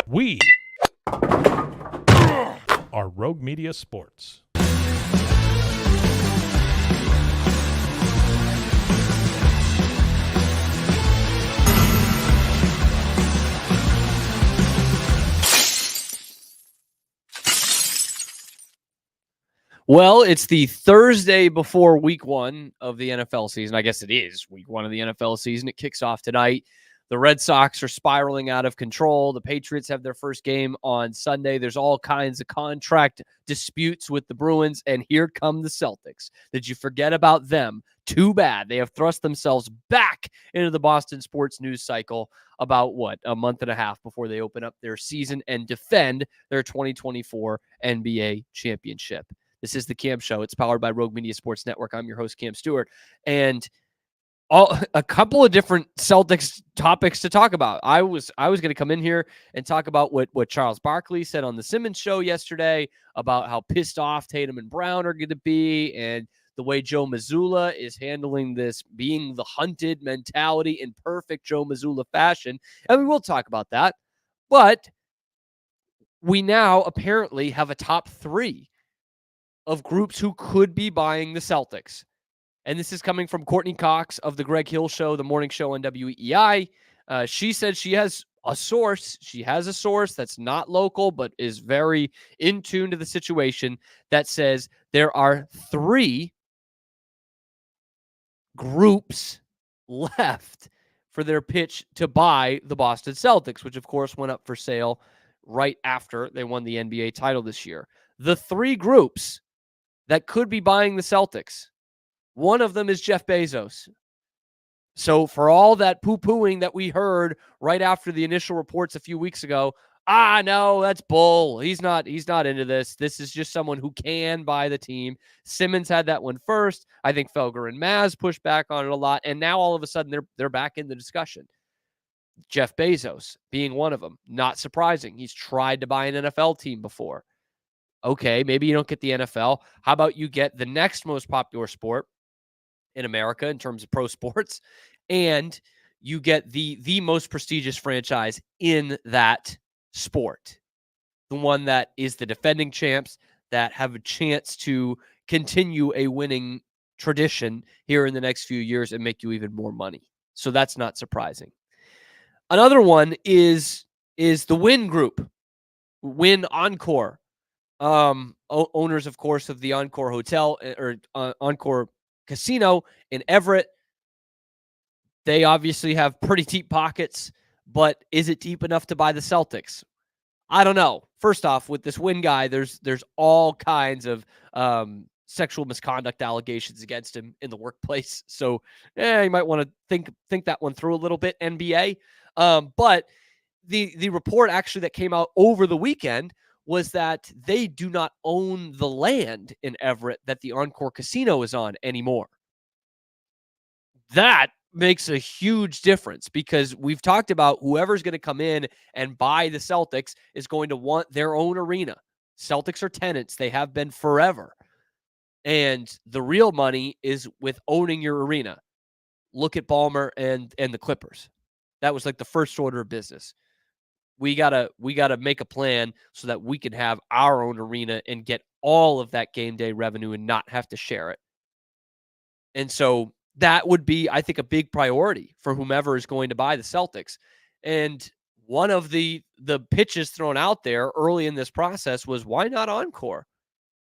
We are Rogue Media Sports. Well, it's the Thursday before week one of the NFL season. I guess it is week one of the NFL season. It kicks off tonight. The Red Sox are spiraling out of control. The Patriots have their first game on Sunday. There's all kinds of contract disputes with the Bruins, and here come the Celtics. Did you forget about them? Too bad. They have thrust themselves back into the Boston sports news cycle about, a month and a half before they open up their season and defend their 2024 NBA championship. This is the Cam Show. It's powered by Rogue Media Sports Network. I'm your host, Cam Stewart. And a couple of different Celtics topics to talk about. I was going to come in here and talk about what Charles Barkley said on the Simmons show yesterday about how pissed off Tatum and Brown are going to be, and the way Joe Mazzulla is handling this being the hunted mentality in perfect Joe Mazzulla fashion. And we will talk about that. But we now apparently have a top three of groups who could be buying the Celtics. And this is coming from Courtney Cox of the Greg Hill Show, the morning show on WEEI. She said she has a source. She has a source that's not local, but is very in tune to the situation, that says there are three groups left for their pitch to buy the Boston Celtics, which of course went up for sale right after they won the NBA title this year. The three groups that could be buying the Celtics, one of them is Jeff Bezos. So for all that poo-pooing that we heard right after the initial reports a few weeks ago, no, that's bull. He's not into this. This is just someone who can buy the team. Simmons had that one first. I think Felger and Maz pushed back on it a lot, and now all of a sudden they're back in the discussion. Jeff Bezos being one of them. Not surprising. He's tried to buy an NFL team before. Okay, maybe you don't get the NFL. How about you get the next most popular sport in America in terms of pro sports, and you get the most prestigious franchise in that sport, the one that is the defending champs, that have a chance to continue a winning tradition here in the next few years and make you even more money. So that's not surprising. Another one is the Wynn Group, Wynn Encore, owners, of course, of the Encore Hotel or Encore Casino in Everett. They obviously have pretty deep pockets, but is it deep enough to buy the Celtics? I don't know. First off, with this Wynn guy, there's all kinds of sexual misconduct allegations against him in the workplace. So you might want to think that one through a little bit, NBA. But the report actually that came out over the weekend was that they do not own the land in Everett that the Encore Casino is on anymore. That makes a huge difference, because we've talked about whoever's going to come in and buy the Celtics is going to want their own arena. Celtics are tenants. They have been forever. And the real money is with owning your arena. Look at Ballmer and the Clippers. That was like the first order of business. We gotta make a plan so that we can have our own arena and get all of that game day revenue and not have to share it. And so that would be, I think, a big priority for whomever is going to buy the Celtics. And one of the pitches thrown out there early in this process was, why not Encore?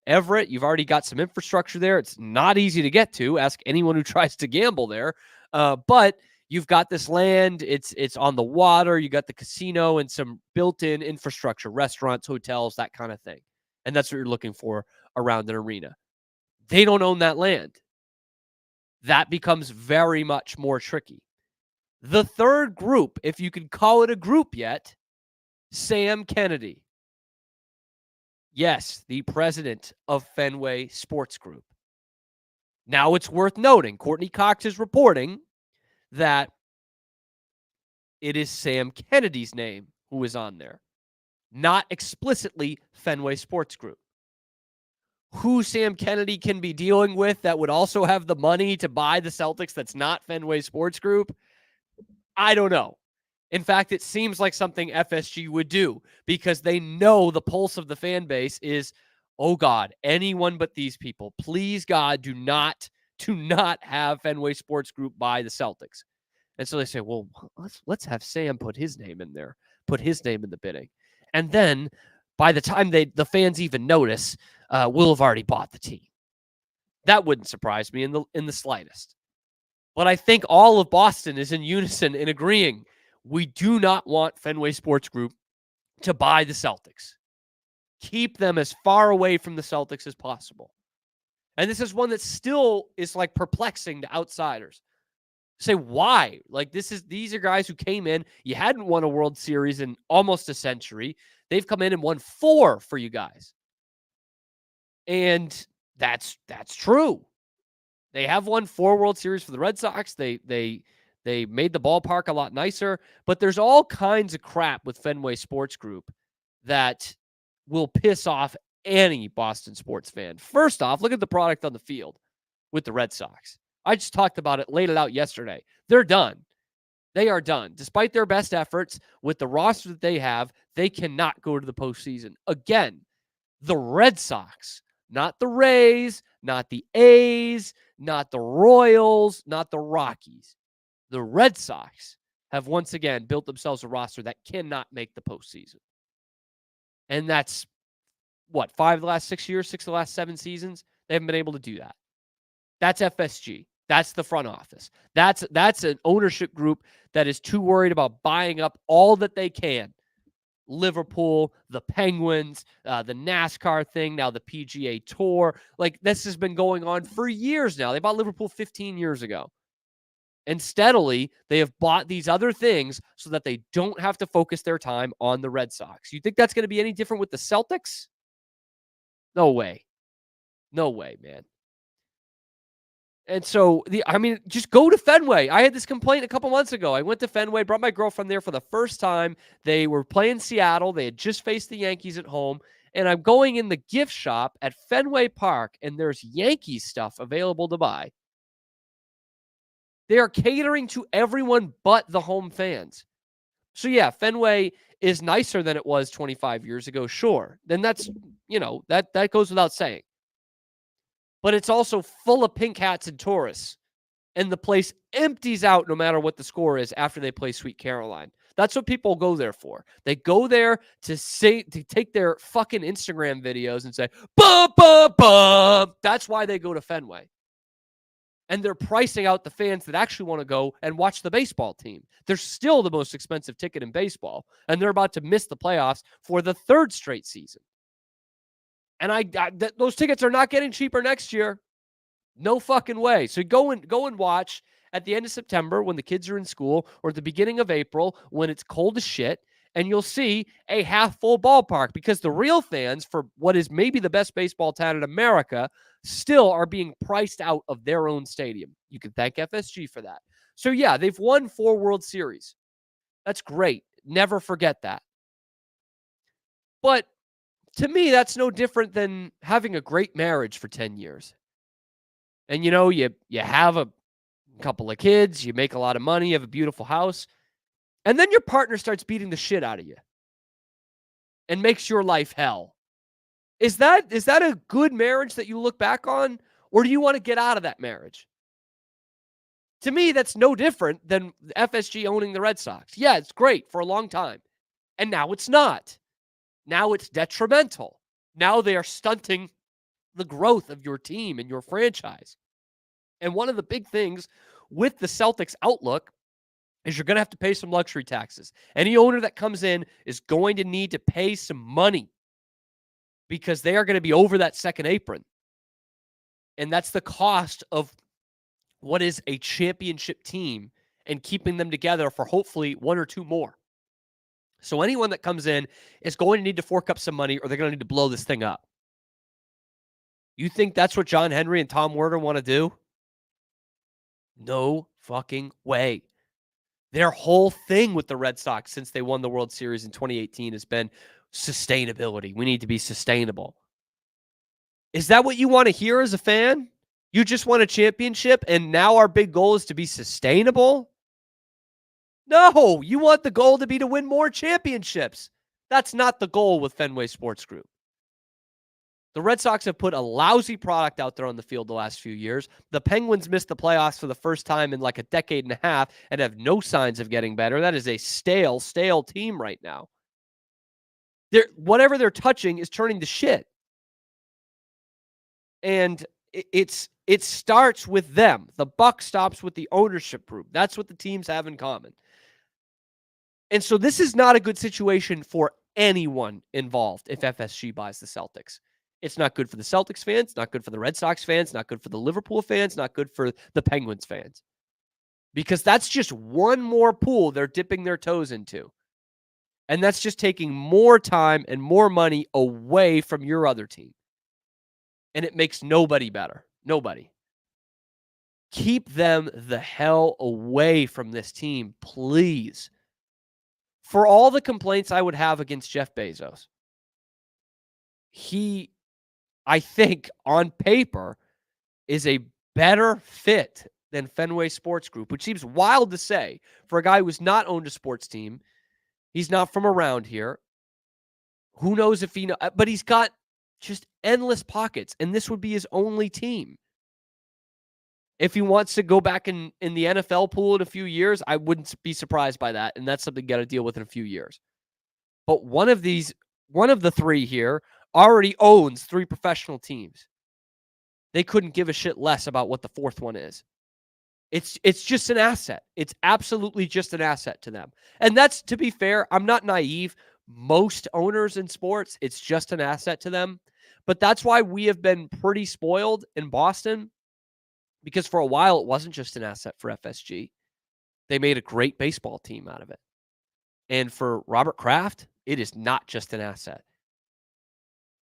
Everett, you've already got some infrastructure there. It's not easy to get to. Ask anyone who tries to gamble there. But you've got this land. It's on the water. You got the casino and some built-in infrastructure, restaurants, hotels, that kind of thing. And that's what you're looking for around an arena. They don't own that land. That becomes very much more tricky. The third group, if you can call it a group yet, Sam Kennedy. Yes, the president of Fenway Sports Group. Now, it's worth noting, Courtney Cox is reporting that it is Sam Kennedy's name who is on there, not explicitly Fenway Sports Group. Who Sam Kennedy can be dealing with that would also have the money to buy the Celtics that's not Fenway Sports Group, I don't know. In fact, it seems like something FSG would do because they know the pulse of the fan base is, oh God, anyone but these people. Please, God, do not have Fenway Sports Group buy the Celtics. And so they say, well, let's have Sam put his name in there, put his name in the bidding. And then by the time the fans even notice, we'll have already bought the team. That wouldn't surprise me in the slightest. But I think all of Boston is in unison in agreeing we do not want Fenway Sports Group to buy the Celtics. Keep them as far away from the Celtics as possible. And this is one that still is like perplexing to outsiders. Say why? Like these are guys who came in. You hadn't won a World Series in almost a century. They've come in and won 4 for you guys. And that's true. They have won 4 World Series for the Red Sox. They made the ballpark a lot nicer, but there's all kinds of crap with Fenway Sports Group that will piss off any Boston sports fan. First off, look at the product on the field with the Red Sox. I just talked about it, laid it out yesterday. They're done. They are done. Despite their best efforts with the roster that they have, they cannot go to the postseason. Again, the Red Sox, not the Rays, not the A's, not the Royals, not the Rockies. The Red Sox have once again built themselves a roster that cannot make the postseason. And that's, 5 of the last 6 years, 6 of the last 7 seasons? They haven't been able to do that. That's FSG. That's the front office. That's an ownership group that is too worried about buying up all that they can. Liverpool, the Penguins, the NASCAR thing, now the PGA Tour. Like, this has been going on for years now. They bought Liverpool 15 years ago. And steadily, they have bought these other things so that they don't have to focus their time on the Red Sox. You think that's going to be any different with the Celtics? No way. No way, man. And so, just go to Fenway. I had this complaint a couple months ago. I went to Fenway, brought my girlfriend there for the first time. They were playing Seattle. They had just faced the Yankees at home. And I'm going in the gift shop at Fenway Park, and there's Yankees stuff available to buy. They are catering to everyone but the home fans. So, yeah, Fenway is nicer than it was 25 years ago, sure. Then that's, that goes without saying. But it's also full of pink hats and tourists. And the place empties out no matter what the score is after they play Sweet Caroline. That's what people go there for. They go there to take their fucking Instagram videos and say, bum, bum, bum. That's why they go to Fenway. And they're pricing out the fans that actually want to go and watch the baseball team. They're still the most expensive ticket in baseball. And they're about to miss the playoffs for the 3rd straight season. And those tickets are not getting cheaper next year. No fucking way. So go and watch at the end of September when the kids are in school, or at the beginning of April when it's cold as shit, and you'll see a half-full ballpark, because the real fans for what is maybe the best baseball town in America still are being priced out of their own stadium. You can thank FSG for that. So yeah, they've won 4 World Series. That's great. Never forget that. But to me, that's no different than having a great marriage for 10 years. And, you have a couple of kids, you make a lot of money, you have a beautiful house, and then your partner starts beating the shit out of you and makes your life hell. Is that a good marriage that you look back on, or do you want to get out of that marriage? To me, that's no different than FSG owning the Red Sox. Yeah, it's great for a long time. And now it's not. Now it's detrimental. Now they are stunting the growth of your team and your franchise. And one of the big things with the Celtics outlook is you're going to have to pay some luxury taxes. Any owner that comes in is going to need to pay some money because they are going to be over that second apron. And that's the cost of what is a championship team and keeping them together for hopefully 1 or 2 more. So anyone that comes in is going to need to fork up some money, or they're going to need to blow this thing up. You think that's what John Henry and Tom Werner want to do? No fucking way. Their whole thing with the Red Sox since they won the World Series in 2018 has been sustainability. We need to be sustainable. Is that what you want to hear as a fan? You just want a championship, and now our big goal is to be sustainable? No, you want the goal to be to win more championships. That's not the goal with Fenway Sports Group. The Red Sox have put a lousy product out there on the field the last few years. The Penguins missed the playoffs for the first time in like a decade and a half and have no signs of getting better. That is a stale team right now. Whatever they're touching is turning to shit. And it starts with them. The buck stops with the ownership group. That's what the teams have in common. And so this is not a good situation for anyone involved if FSG buys the Celtics. It's not good for the Celtics fans, not good for the Red Sox fans, not good for the Liverpool fans, not good for the Penguins fans. Because that's just one more pool they're dipping their toes into. And that's just taking more time and more money away from your other team. And it makes nobody better. Nobody. Keep them the hell away from this team, please. For all the complaints I would have against Jeff Bezos, he, I think, on paper, is a better fit than Fenway Sports Group, which seems wild to say for a guy who's not owned a sports team. He's not from around here. Who knows if he knows, but he's got just endless pockets, and this would be his only team. If he wants to go back in the NFL pool in a few years, I wouldn't be surprised by that, and that's something you got to deal with in a few years. But one of the three here already owns 3 professional teams. They couldn't give a shit less about what the fourth one is. It's just an asset. It's absolutely just an asset to them. And that's, to be fair, I'm not naive. Most owners in sports, it's just an asset to them. But that's why we have been pretty spoiled in Boston, because for a while it wasn't just an asset for FSG. They made a great baseball team out of it. And for Robert Kraft, it is not just an asset.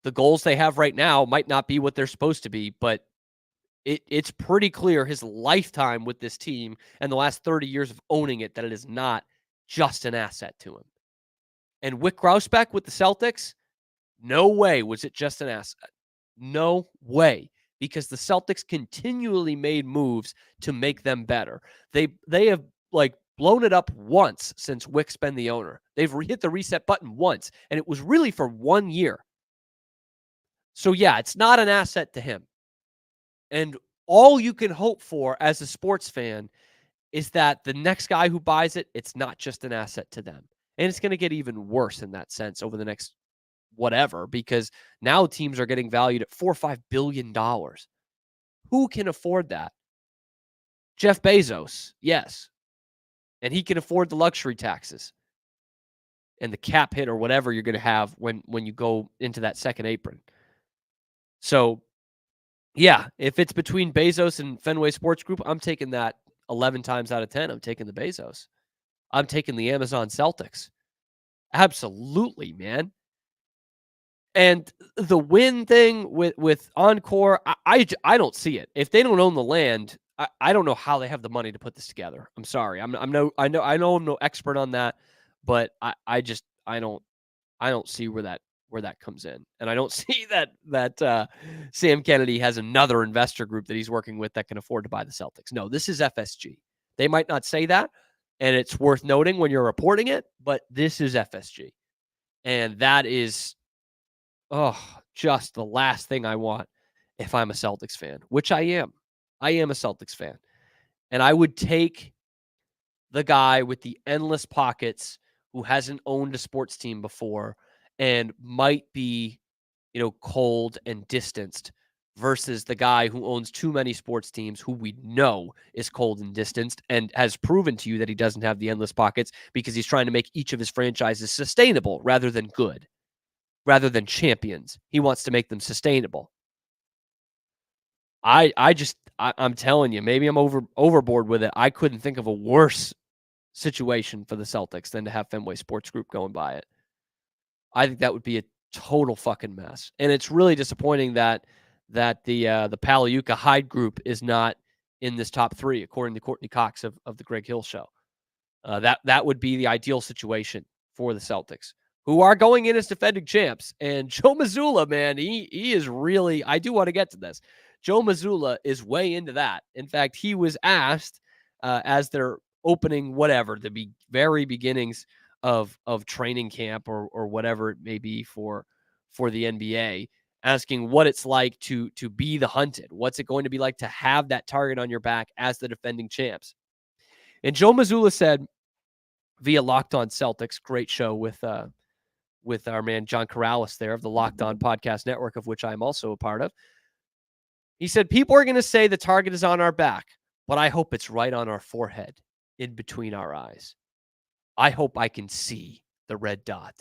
The goals they have right now might not be what they're supposed to be, but it's pretty clear his lifetime with this team and the last 30 years of owning it that it is not just an asset to him. And Wyc Grousbeck with the Celtics, no way was it just an asset. No way. Because the Celtics continually made moves to make them better. They have like blown it up once since Wyc's been the owner. They've hit the reset button once, and it was really for 1 year. So yeah, it's not an asset to him. And all you can hope for as a sports fan is that the next guy who buys it, it's not just an asset to them. And it's going to get even worse in that sense over the next whatever, because now teams are getting valued at $4 or $5 billion. Who can afford that? Jeff Bezos, yes. And he can afford the luxury taxes and the cap hit or whatever you're going to have when you go into that second apron. So, yeah, if it's between Bezos and Fenway Sports Group, I'm taking that 11 times out of 10. I'm taking the Bezos. I'm taking the Amazon Celtics. Absolutely, man. And the win thing with Encore, I don't see it. If they don't own the land, I don't know how they have the money to put this together. I'm sorry. I know I'm no expert on that, but I don't see where that comes in. And I don't see that Sam Kennedy has another investor group that he's working with that can afford to buy the Celtics. No, this is FSG. They might not say that, and it's worth noting when you're reporting it, but this is FSG. And that is just the last thing I want if I'm a Celtics fan, which I am. I am a Celtics fan. And I would take the guy with the endless pockets who hasn't owned a sports team before and might be, cold and distanced versus the guy who owns too many sports teams who we know is cold and distanced and has proven to you that he doesn't have the endless pockets because he's trying to make each of his franchises sustainable rather than good. Rather than champions. He wants to make them sustainable. I'm telling you, maybe I'm overboard with it. I couldn't think of a worse situation for the Celtics than to have Fenway Sports Group going by it. I think that would be a total fucking mess. And it's really disappointing that the Palaiuka Hyde group is not in this top 3, according to Courtney Cox of the Greg Hill Show. That would be the ideal situation for the Celtics, who are going in as defending champs. And Joe Mazzulla, man, he is really, I do want to get to this. Joe Mazzulla is way into that. In fact, he was asked as their opening, whatever, the very beginnings of training camp or whatever it may be for the NBA, asking what it's like to be the hunted. What's it going to be like to have that target on your back as the defending champs? And Joe Mazzulla said via Locked On Celtics, great show with our man John Corrales there of the Locked On Podcast Network, of which I'm also a part of. He said, people are going to say the target is on our back, but I hope it's right on our forehead, in between our eyes. I hope I can see the red dot.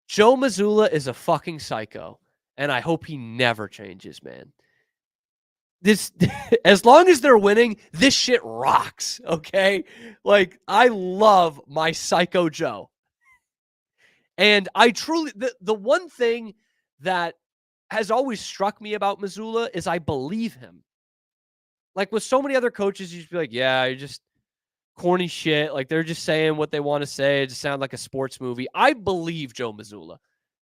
Joe Mazzulla is a fucking psycho, and I hope he never changes, man. This, as long as they're winning, this shit rocks, okay? Like, I love my Psycho Joe. And I truly, the one thing that has always struck me about Mazzulla is I believe him. Like with so many other coaches, you just be like, yeah, you're just corny shit. Like they're just saying what they want to say. It just sounds like a sports movie. I believe Joe Mazzulla.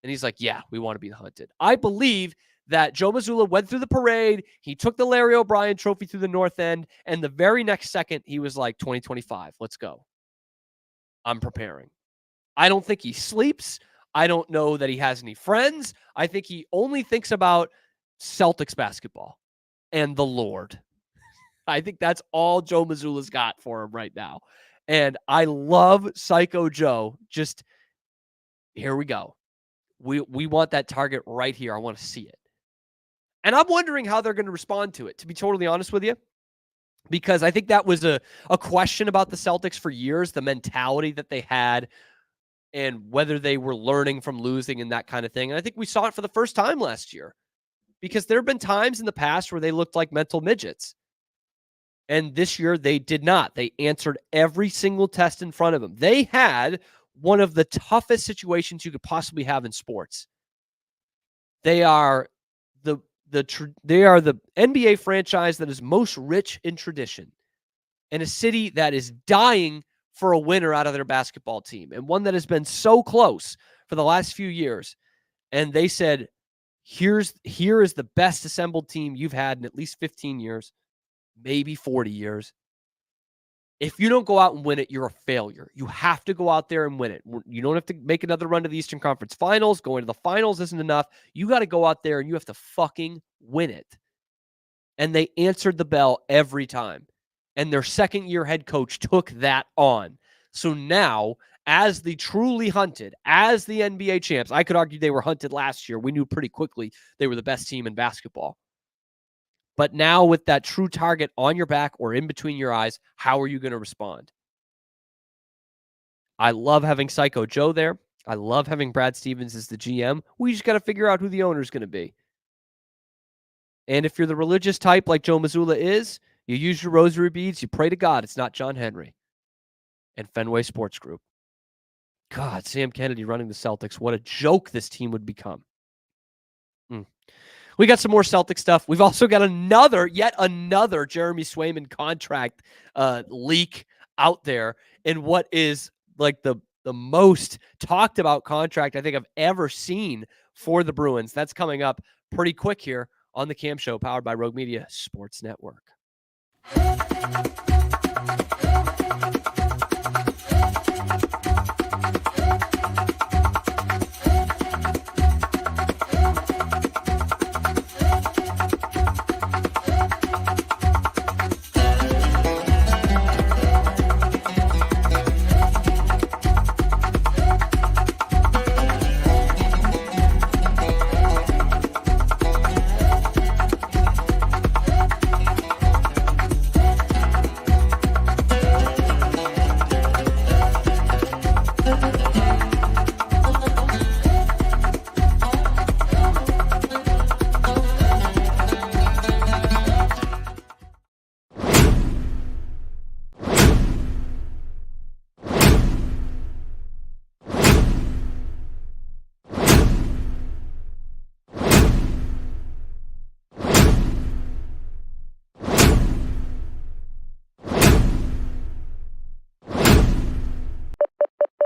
And he's like, yeah, we want to be the hunted. I believe that Joe Mazzulla went through the parade. He took the Larry O'Brien trophy through the North End. And the very next second, he was like, 2025, let's go. I'm preparing. I don't think he sleeps. I don't know that he has any friends. I think he only thinks about Celtics basketball and the Lord. I think that's all Joe Mazzulla's got for him right now. And I love Psycho Joe. Just here we go. We want that target right here. I want to see it. And I'm wondering how they're going to respond to it, to be totally honest with you, because I think that was a question about the Celtics for years, the mentality that they had and whether they were learning from losing and that kind of thing. And I think we saw it for the first time last year, because there have been times in the past where they looked like mental midgets. And this year they did not. They answered every single test in front of them. They had one of the toughest situations you could possibly have in sports. They are the NBA franchise that is most rich in tradition, and a city that is dying for a winner out of their basketball team, and one that has been so close for the last few years. And they said, here is the best assembled team you've had in at least 15 years, maybe 40 years. If you don't go out and win it, you're a failure. You have to go out there and win it. You don't have to make another run to the Eastern Conference Finals. Going to the finals isn't enough. You got to go out there and you have to fucking win it. And they answered the bell every time. And their second-year head coach took that on. So now, as the truly hunted, as the NBA champs, I could argue they were hunted last year. We knew pretty quickly they were the best team in basketball. But now with that true target on your back or in between your eyes, how are you going to respond? I love having Psycho Joe there. I love having Brad Stevens as the GM. We just got to figure out who the owner is going to be. And if you're the religious type like Joe Mazzulla is, you use your rosary beads, you pray to God it's not John Henry and Fenway Sports Group. God, Sam Kennedy running the Celtics. What a joke this team would become. We got some more Celtic stuff. We've also got yet another Jeremy Swayman contract leak out there in what is like the most talked about contract I think I've ever seen for the Bruins. That's coming up pretty quick here on the Cam Show, powered by Rogue Media Sports Network.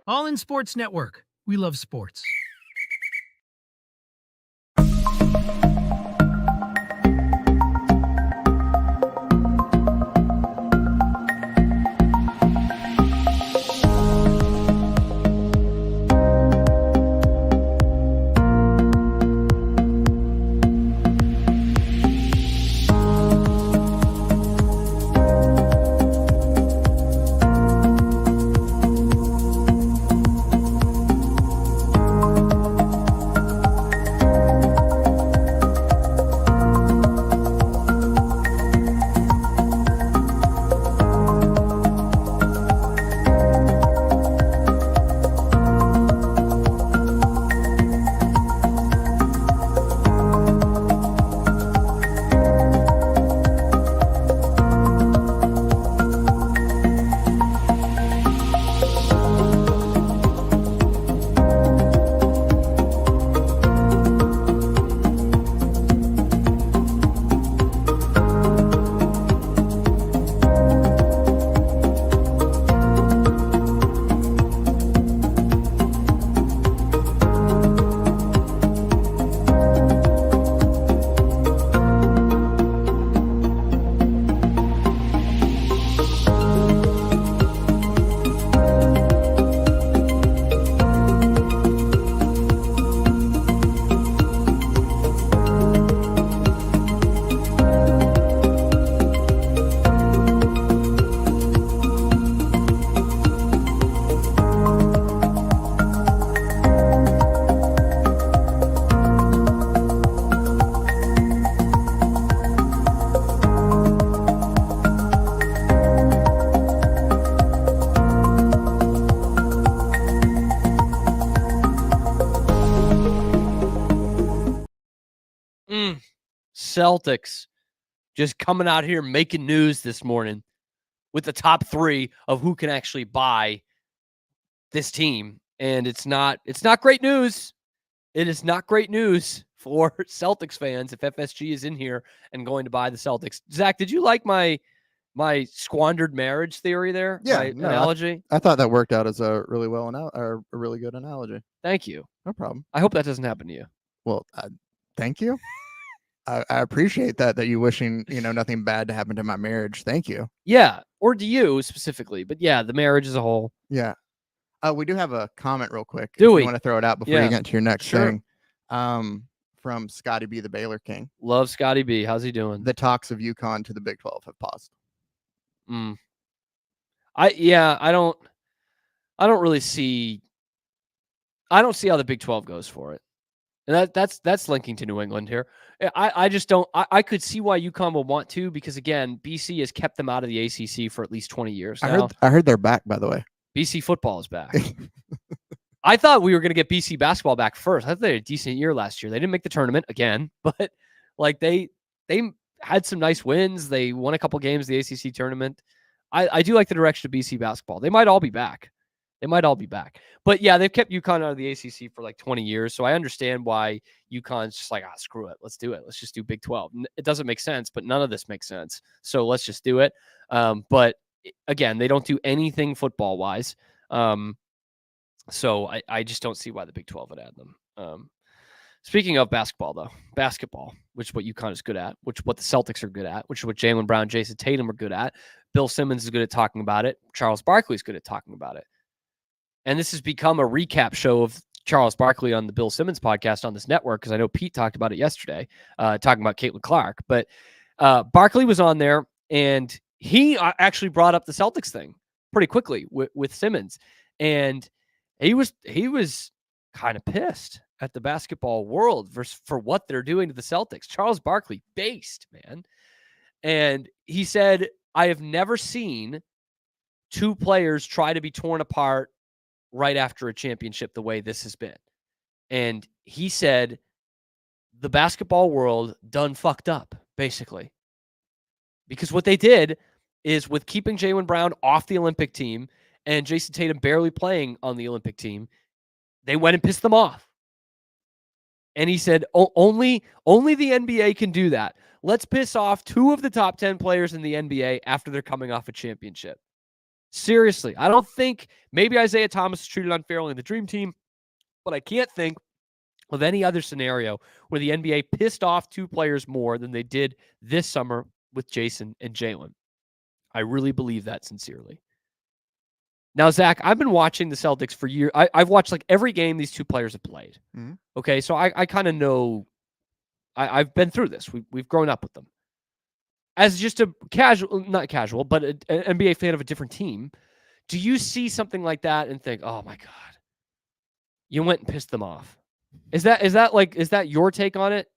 All in Sports Network. We love sports. Celtics just coming out here making news this morning with the top 3 of who can actually buy this team. And it's not great news. It is not great news for Celtics fans if FSG is in here and going to buy the Celtics. Zach, did you like my squandered marriage theory there? Yeah, My analogy? I thought that worked out as a really a really good analogy. Thank you. No problem. I hope that doesn't happen to you. Well, thank you. I appreciate that you wishing, nothing bad to happen to my marriage. Thank you. Yeah, or to you specifically, but yeah, the marriage as a whole. Yeah. We do have a comment real quick. Do if we? You want to throw it out before Yeah. you get to your next Sure. thing? From Scotty B, the Baylor King. Love Scotty B. How's he doing? The talks of UConn to the Big 12 have paused. I don't really see. I don't see how the Big 12 goes for it. And that's linking to New England here. I just don't. I could see why UConn will want to, because again, BC has kept them out of the ACC for at least 20 years now. I heard they're back, by the way. BC football is back. I thought we were going to get BC basketball back first. I thought they had a decent year last year. They didn't make the tournament again, but like they had some nice wins. They won a couple games in the ACC tournament. I do like the direction of BC basketball. They might all be back. But yeah, they've kept UConn out of the ACC for like 20 years. So I understand why UConn's just like, screw it. Let's do it. Let's just do Big 12. It doesn't make sense, but none of this makes sense. So let's just do it. But again, they don't do anything football wise. So I just don't see why the Big 12 would add them. Speaking of basketball, which is what UConn is good at, which is what the Celtics are good at, which is what Jaylen Brown, Jason Tatum are good at. Bill Simmons is good at talking about it. Charles Barkley is good at talking about it. And this has become a recap show of Charles Barkley on the Bill Simmons podcast on this network, because I know Pete talked about it yesterday, talking about Caitlin Clark. But Barkley was on there, and he actually brought up the Celtics thing pretty quickly with Simmons. And he was kind of pissed at the basketball world for what they're doing to the Celtics. Charles Barkley, based, man. And he said, I have never seen 2 players try to be torn apart right after a championship the way this has been. And he said the basketball world done fucked up, basically. Because what they did is, with keeping Jaylen Brown off the Olympic team and Jason Tatum barely playing on the Olympic team, they went and pissed them off. And he said, only the NBA can do that. Let's piss off 2 of the top 10 players in the NBA after they're coming off a championship. Seriously, I don't think, maybe Isaiah Thomas is treated unfairly in the Dream Team, but I can't think of any other scenario where the NBA pissed off 2 players more than they did this summer with Jason and Jaylen. I really believe that sincerely. Now, Zach, I've been watching the Celtics for years. I've watched like every game these 2 players have played. Mm-hmm. Okay, so I kind of know. I've been through this. We've grown up with them. As just a not casual, but an NBA fan of a different team, do you see something like that and think, "Oh my God, you went and pissed them off"? Is that your take on it?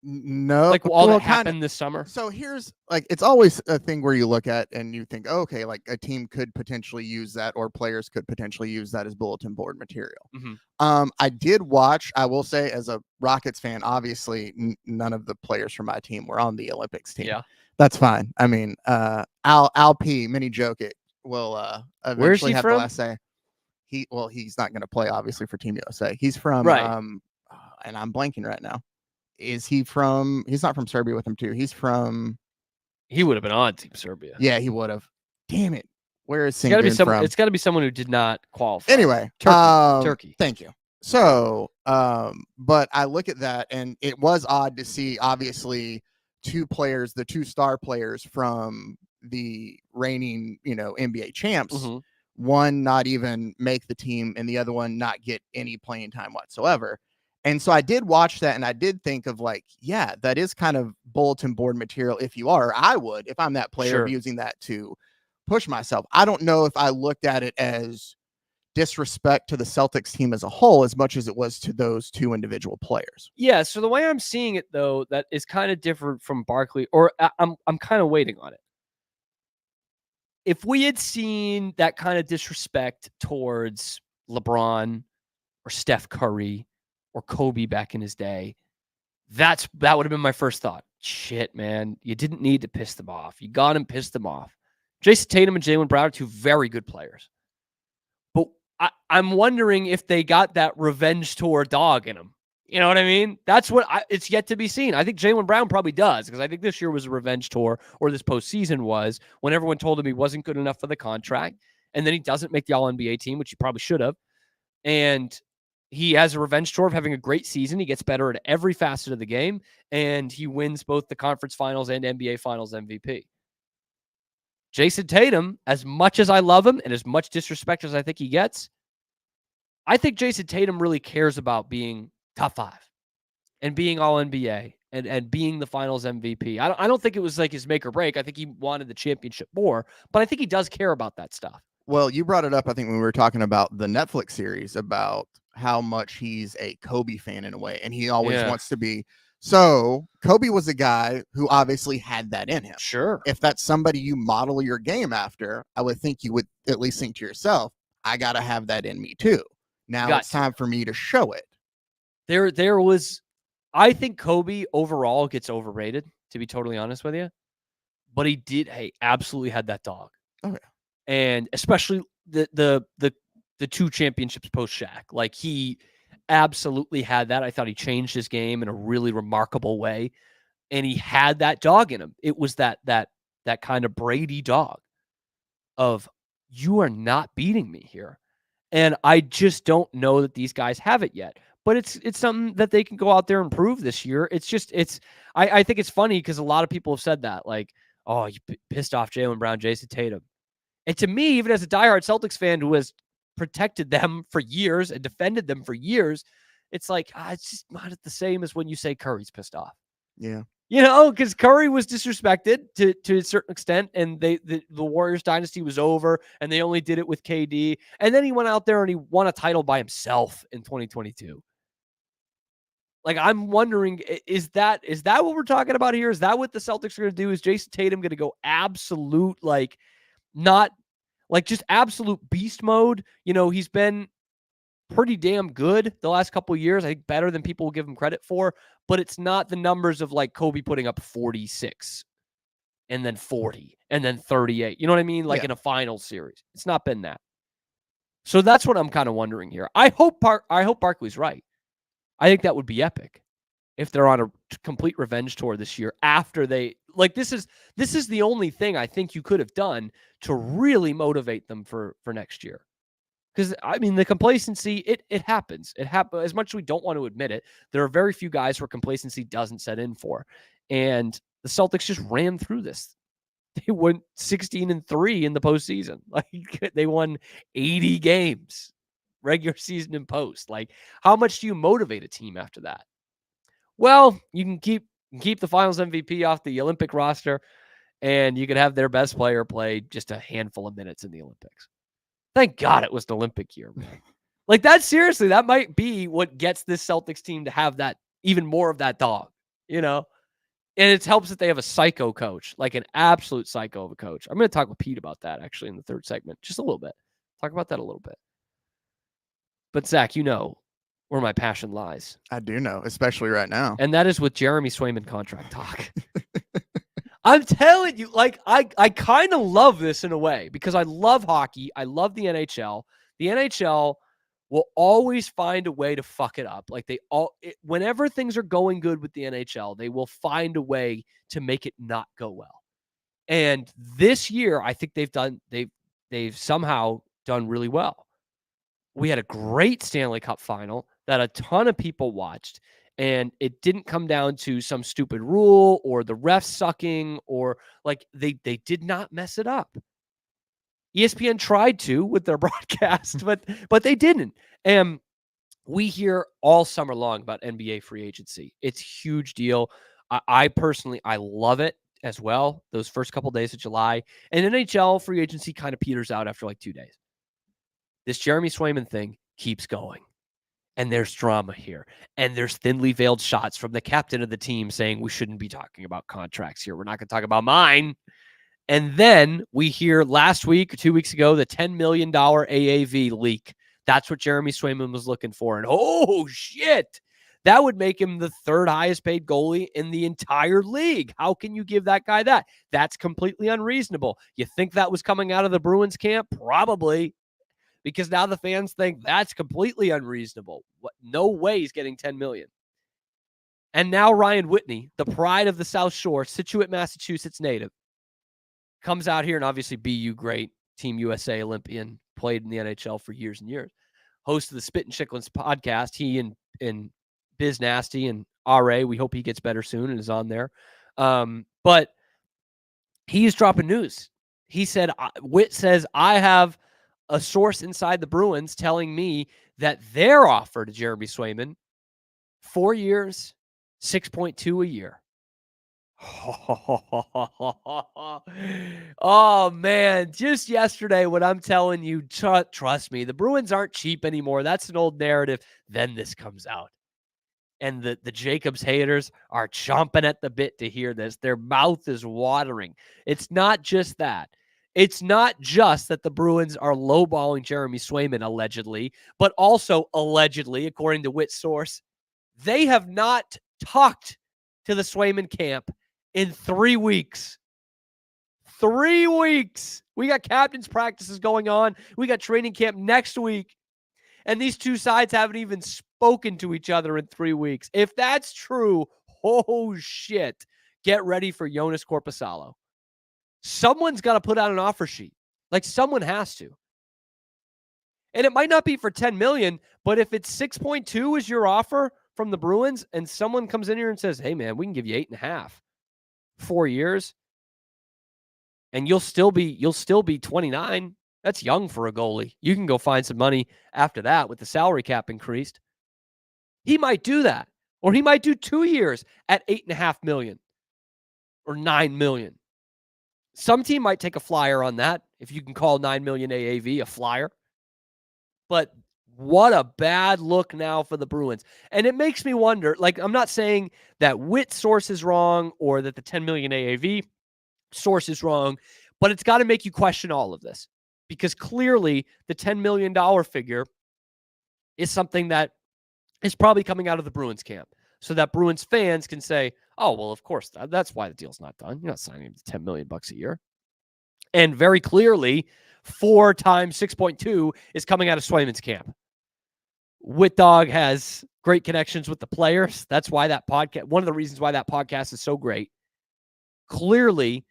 No, Like all that happened this summer. So here's it's always a thing where you look at and you think, okay, like a team could potentially use that, or players could potentially use that as bulletin board material. Mm-hmm. I did watch. I will say, as a Rockets fan, obviously none of the players from my team were on the Olympics team. Yeah, that's fine. I mean, Al P, Mini Joke it will eventually have the last say. He's not going to play obviously for Team USA. He's from and I'm blanking right now. Is he from? He's not from Serbia with him too. He would have been on Team Serbia. Yeah, he would have. Damn it. Where is Sengun from? It's got to be someone who did not qualify. Anyway, Turkey. Thank you. So, but I look at that, and it was odd to see, obviously, 2 players, the 2 star players from the reigning, NBA champs, Mm-hmm. one not even make the team, and the other one not get any playing time whatsoever. And so I did watch that, and I did think of yeah, that is kind of bulletin board material if you are. I would, if I'm that player, using that to push myself. I don't know if I looked at it as disrespect to the Celtics team as a whole as much as it was to those 2 individual players. Yeah, so the way I'm seeing it, though, that is kind of different from Barkley, or I'm kind of waiting on it. If we had seen that kind of disrespect towards LeBron or Steph Curry or Kobe back in his day, that would have been my first thought. Shit, man, you didn't need to piss them off. You got and pissed them off. Jason Tatum and Jaylen Brown are two very good players. But I'm wondering if they got that revenge tour dog in them. You know what I mean? That's what it's yet to be seen. I think Jaylen Brown probably does, because I think this year was a revenge tour, or this postseason was, when everyone told him he wasn't good enough for the contract. And then he doesn't make the All-NBA team, which he probably should have. And he has a revenge tour of having a great season. He gets better at every facet of the game, and he wins both the conference finals and NBA finals MVP. Jason Tatum, as much as I love him and as much disrespect as I think he gets, I think Jason Tatum really cares about being top 5 and being all NBA and being the finals MVP. I don't think it was like his make or break. I think he wanted the championship more, but I think he does care about that stuff. Well, you brought it up, I think, when we were talking about the Netflix series, about how much he's a Kobe fan in a way, and he always wants to be. So Kobe was a guy who obviously had that in him. Sure. If that's somebody you model your game after, I would think you would at least think to yourself, I got to have that in me too. Now it's time for me to show it. There was, I think Kobe overall gets overrated, to be totally honest with you, but he absolutely had that dog. Oh yeah. And especially the 2 championships post Shaq, like he absolutely had that. I thought he changed his game in a really remarkable way, and he had that dog in him. It was that kind of Brady dog of, you are not beating me here. And I just don't know that these guys have it yet. But it's something that they can go out there and prove this year. I think it's funny because a lot of people have said that, like, oh, you pissed off Jaylen Brown, Jason Tatum. And to me, even as a diehard Celtics fan who has protected them for years and defended them for years, it's like, it's just not the same as when you say Curry's pissed off. Yeah. You know, because Curry was disrespected to a certain extent, and the Warriors dynasty was over, and they only did it with KD. And then he went out there and he won a title by himself in 2022. Like, I'm wondering, is that what we're talking about here? Is that what the Celtics are going to do? Is Jason Tatum going to go absolute, like, not like just absolute beast mode? You know, he's been pretty damn good the last couple of years. I think better than people will give him credit for, but it's not the numbers of like Kobe putting up 46 and then 40 and then 38. You know what I mean? Like in a final series. It's not been that. So that's what I'm kind of wondering here. I hope Barkley's right. I think that would be epic if they're on a complete revenge tour this year after they, like, this is the only thing I think you could have done to really motivate them for next year. Because, I mean, the complacency, it happens. It happens. As much as we don't want to admit it, there are very few guys where complacency doesn't set in for. And the Celtics just ran through this. They went 16-3 in the postseason. Like, they won 80 games, regular season and post. Like, how much do you motivate a team after that? Well, you can keep the Finals MVP off the Olympic roster, and you could have their best player play just a handful of minutes in the Olympics. Thank God it was the Olympic year, man. Like, that, seriously, that might be what gets this Celtics team to have that, even more of that dog, you know? And it helps that they have a psycho coach, like an absolute psycho of a coach. I'm going to talk with Pete about that, actually, in the third segment, just a little bit. Talk about that a little bit. But, Zach, you know where my passion lies. I do know, especially right now. And that is with Jeremy Swayman contract talk. I'm telling you, like, I kind of love this in a way because I love hockey. I love the NHL. The NHL will always find a way to fuck it up. Like, whenever things are going good with the NHL, they will find a way to make it not go well. And this year, I think they've somehow done really well. We had a great Stanley Cup final that a ton of people watched. And it didn't come down to some stupid rule or the refs sucking, or like they did not mess it up. ESPN tried to with their broadcast, but they didn't. And we hear all summer long about NBA free agency. It's a huge deal. I personally love it as well. Those first couple days of July, and NHL free agency kind of peters out after like 2 days. This Jeremy Swayman thing keeps going. And there's drama here. And there's thinly veiled shots from the captain of the team saying we shouldn't be talking about contracts here. We're not going to talk about mine. And then we hear last week or 2 weeks ago, the $10 million AAV leak. That's what Jeremy Swayman was looking for. And oh, shit. That would make him the third highest paid goalie in the entire league. How can you give that guy that? That's completely unreasonable. You think that was coming out of the Bruins camp? Probably, because now the fans think that's completely unreasonable. No way he's getting $10 million. And now Ryan Whitney, the pride of the South Shore, Scituate, Massachusetts native, comes out here and obviously BU great, Team USA Olympian, played in the NHL for years and years. Host of the Spit and Chicklets podcast. He and Biz Nasty and RA, we hope he gets better soon and is on there. But he's dropping news. He said, Witt says, I have a source inside the Bruins telling me that their offer to Jeremy Swayman, 4 years, 6.2 a year. Oh, man. Just yesterday, what I'm telling you, trust me, the Bruins aren't cheap anymore. That's an old narrative. Then this comes out. And the Jacobs haters are chomping at the bit to hear this. Their mouth is watering. It's not just that. It's not just that the Bruins are lowballing Jeremy Swayman, allegedly, but also allegedly, according to Witt's source, they have not talked to the Swayman camp in 3 weeks. 3 weeks. We got captain's practices going on. We got training camp next week. And these two sides haven't even spoken to each other in 3 weeks. If that's true, oh shit. Get ready for Joonas Korpisalo. Someone's got to put out an offer sheet. Like, someone has to. And it might not be for $10 million, but if it's 6.2 is your offer from the Bruins and someone comes in here and says, hey man, we can give you 8.5, 4 years, and you'll still be 29. That's young for a goalie. You can go find some money after that with the salary cap increased. He might do that. Or he might do 2 years at $8.5 million or $9 million. Some team might take a flyer on that, if you can call $9 million AAV a flyer. But what a bad look now for the Bruins. And it makes me wonder, like, I'm not saying that Witt's source is wrong or that the $10 million AAV source is wrong, but it's got to make you question all of this. Because clearly the $10 million figure is something that is probably coming out of the Bruins camp. So that Bruins fans can say, oh, well, of course, that's why the deal's not done. You're not signing him to $10 million a year. And very clearly, 4 times 6.2 is coming out of Swayman's camp. Witt Dog has great connections with the players. That's why that podcast, one of the reasons why that podcast is so great. Clearly,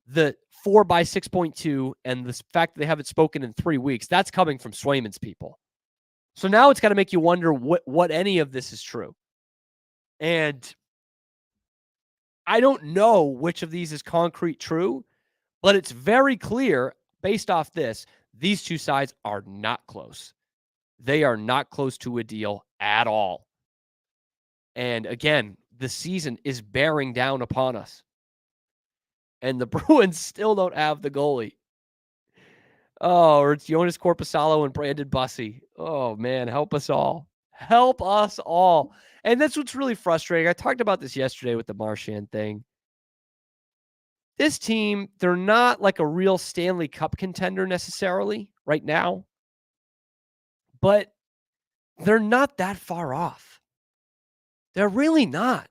the 4 by 6.2 and the fact that they haven't spoken in 3 weeks, that's coming from Swayman's people. So now it's got to make you wonder what any of this is true. And I don't know which of these is concrete true, but it's very clear based off this, these two sides are not close. They are not close to a deal at all. And again, the season is bearing down upon us. And the Bruins still don't have the goalie. Oh, or it's Joonas Korpisalo and Brandon Bussey. Oh, man, help us all. Help us all. And that's what's really frustrating. I talked about this yesterday with the Marchand thing. This team, they're not like a real Stanley Cup contender necessarily right now, but they're not that far off. They're really not.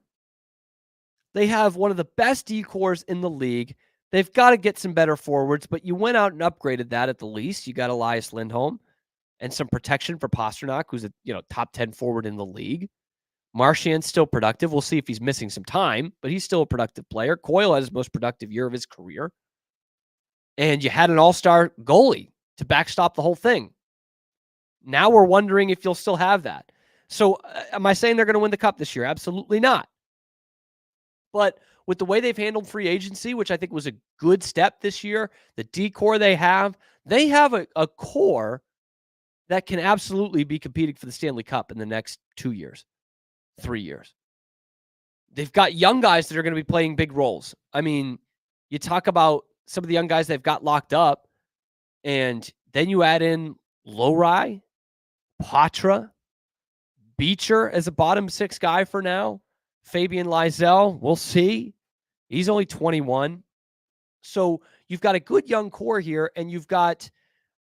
They have one of the best D-cores in the league. They've got to get some better forwards, but you went out and upgraded that at the least. You got Elias Lindholm and some protection for Pastrnak, who's a top 10 forward in the league. Marchand's still productive. We'll see if he's missing some time, but he's still a productive player. Coyle had his most productive year of his career. And you had an all-star goalie to backstop the whole thing. Now we're wondering if you'll still have that. So am I saying they're going to win the Cup this year? Absolutely not. But with the way they've handled free agency, which I think was a good step this year, the D-core they have a core that can absolutely be competing for the Stanley Cup in the next 2 years. 3 years. They've got young guys that are going to be playing big roles. I mean, you talk about some of the young guys they've got locked up, and then you add in Lohrei, Patra, Beecher as a bottom 6 guy for now. Fabian Lysell, we'll see. He's only 21. So you've got a good young core here, and you've got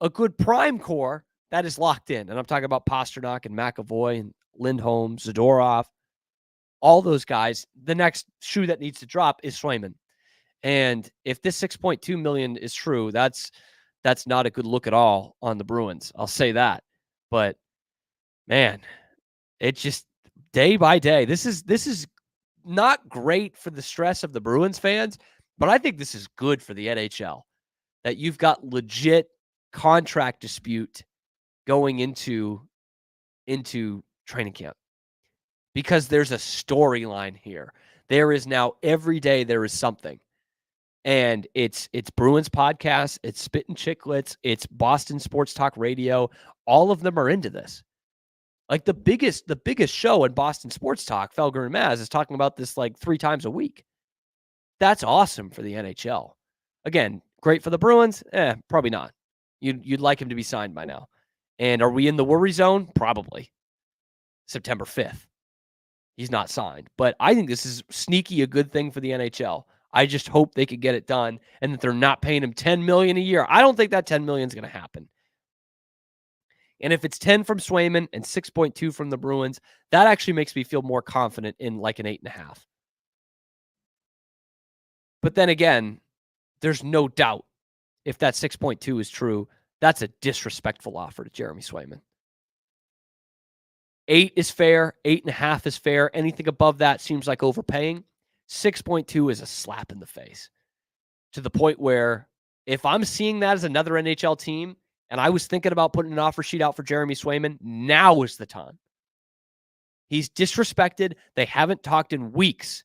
a good prime core that is locked in. And I'm talking about Pastrnak and McAvoy and Lindholm, Zadorov, all those guys. The next shoe that needs to drop is Swayman. And if this $6.2 million is true, that's not a good look at all on the Bruins. I'll say that. But man, it just day by day. This is not great for the stress of the Bruins fans, but I think this is good for the NHL that you've got legit contract dispute going into training camp, because there's a storyline here. There is now every day there is something. And it's Bruins podcast, it's Spittin' Chicklets, it's Boston Sports Talk Radio. All of them are into this. Like the biggest show in Boston Sports Talk, Felger and Maz, is talking about this like 3 times a week. That's awesome for the NHL. Again, great for the Bruins? Probably not. You'd like him to be signed by now. And are we in the worry zone? Probably. September 5th. He's not signed. But I think this is sneaky a good thing for the NHL. I just hope they could get it done and that they're not paying him $10 million a year. I don't think that $10 million is going to happen. And if it's 10 from Swayman and 6.2 from the Bruins, that actually makes me feel more confident in like an 8.5. But then again, there's no doubt if that 6.2 is true, that's a disrespectful offer to Jeremy Swayman. 8 is fair. 8.5 is fair. Anything above that seems like overpaying. 6.2 is a slap in the face, to the point where if I'm seeing that as another NHL team and I was thinking about putting an offer sheet out for Jeremy Swayman, now is the time. He's disrespected. They haven't talked in weeks.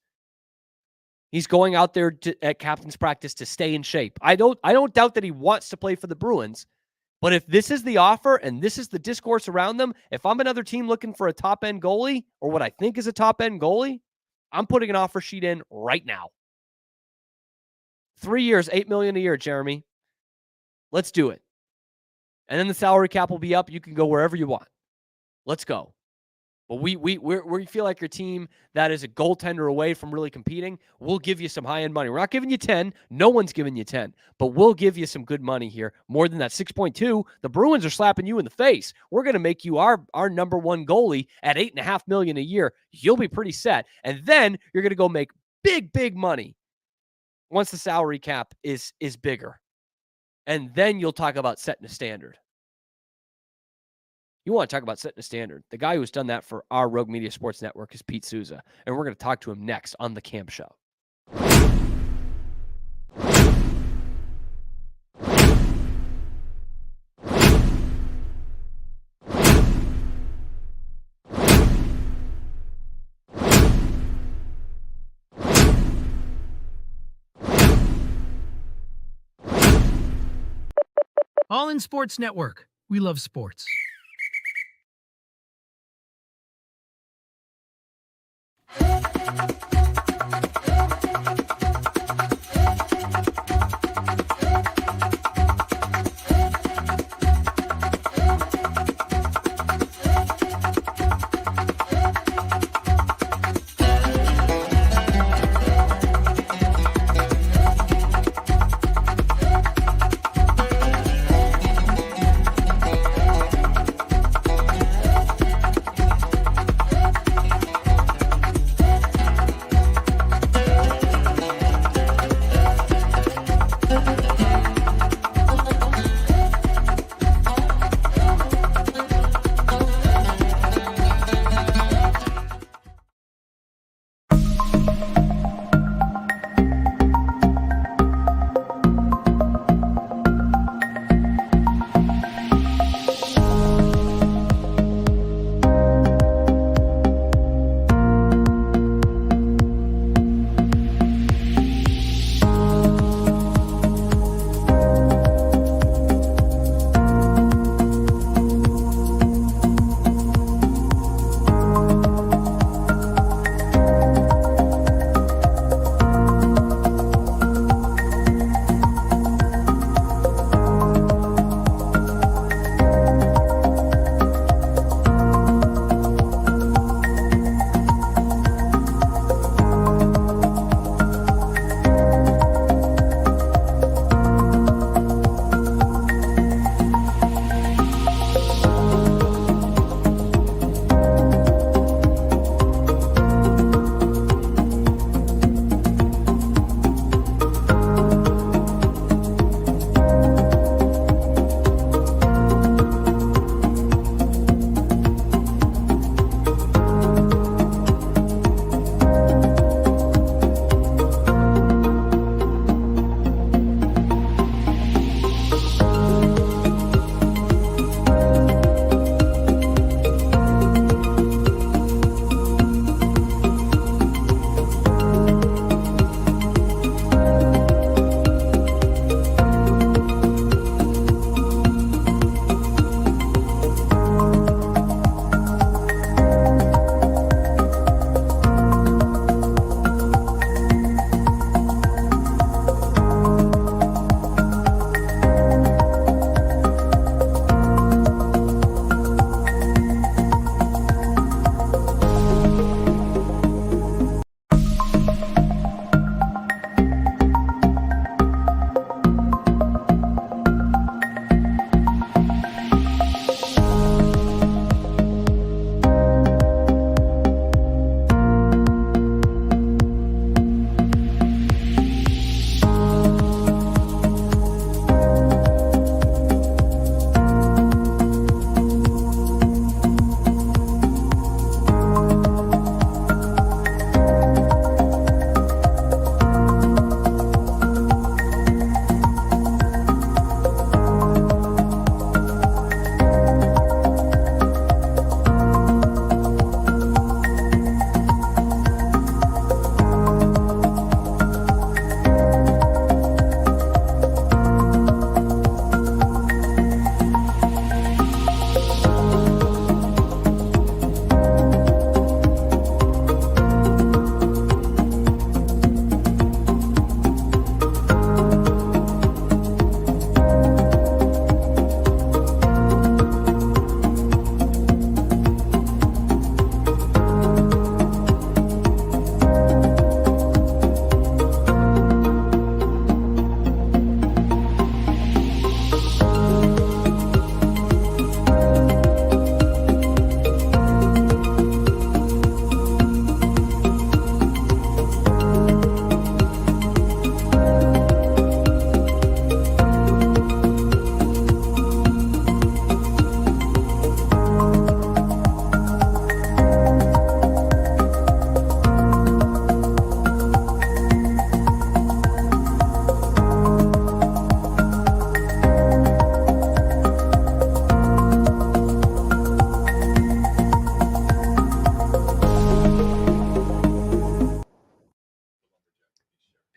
He's going out there at captain's practice to stay in shape. I don't doubt that he wants to play for the Bruins, but if this is the offer and this is the discourse around them, if I'm another team looking for a top-end goalie or what I think is a top-end goalie, I'm putting an offer sheet in right now. 3 years, $8 million a year, Jeremy. Let's do it. And then the salary cap will be up. You can go wherever you want. Let's go. But we feel like your team that is a goaltender away from really competing. We'll give you some high-end money. We're not giving you 10. No one's giving you 10. But we'll give you some good money here. More than that 6.2. The Bruins are slapping you in the face. We're going to make you our number one goalie at $8.5 million a year. You'll be pretty set. And then you're going to go make big money once the salary cap is bigger. And then you'll talk about setting a standard. You want to talk about setting a standard. The guy who's done that for our Rogue Media Sports Network is Pete Souza, and we're going to talk to him next on The Cam Show. All in Sports Network. We love sports.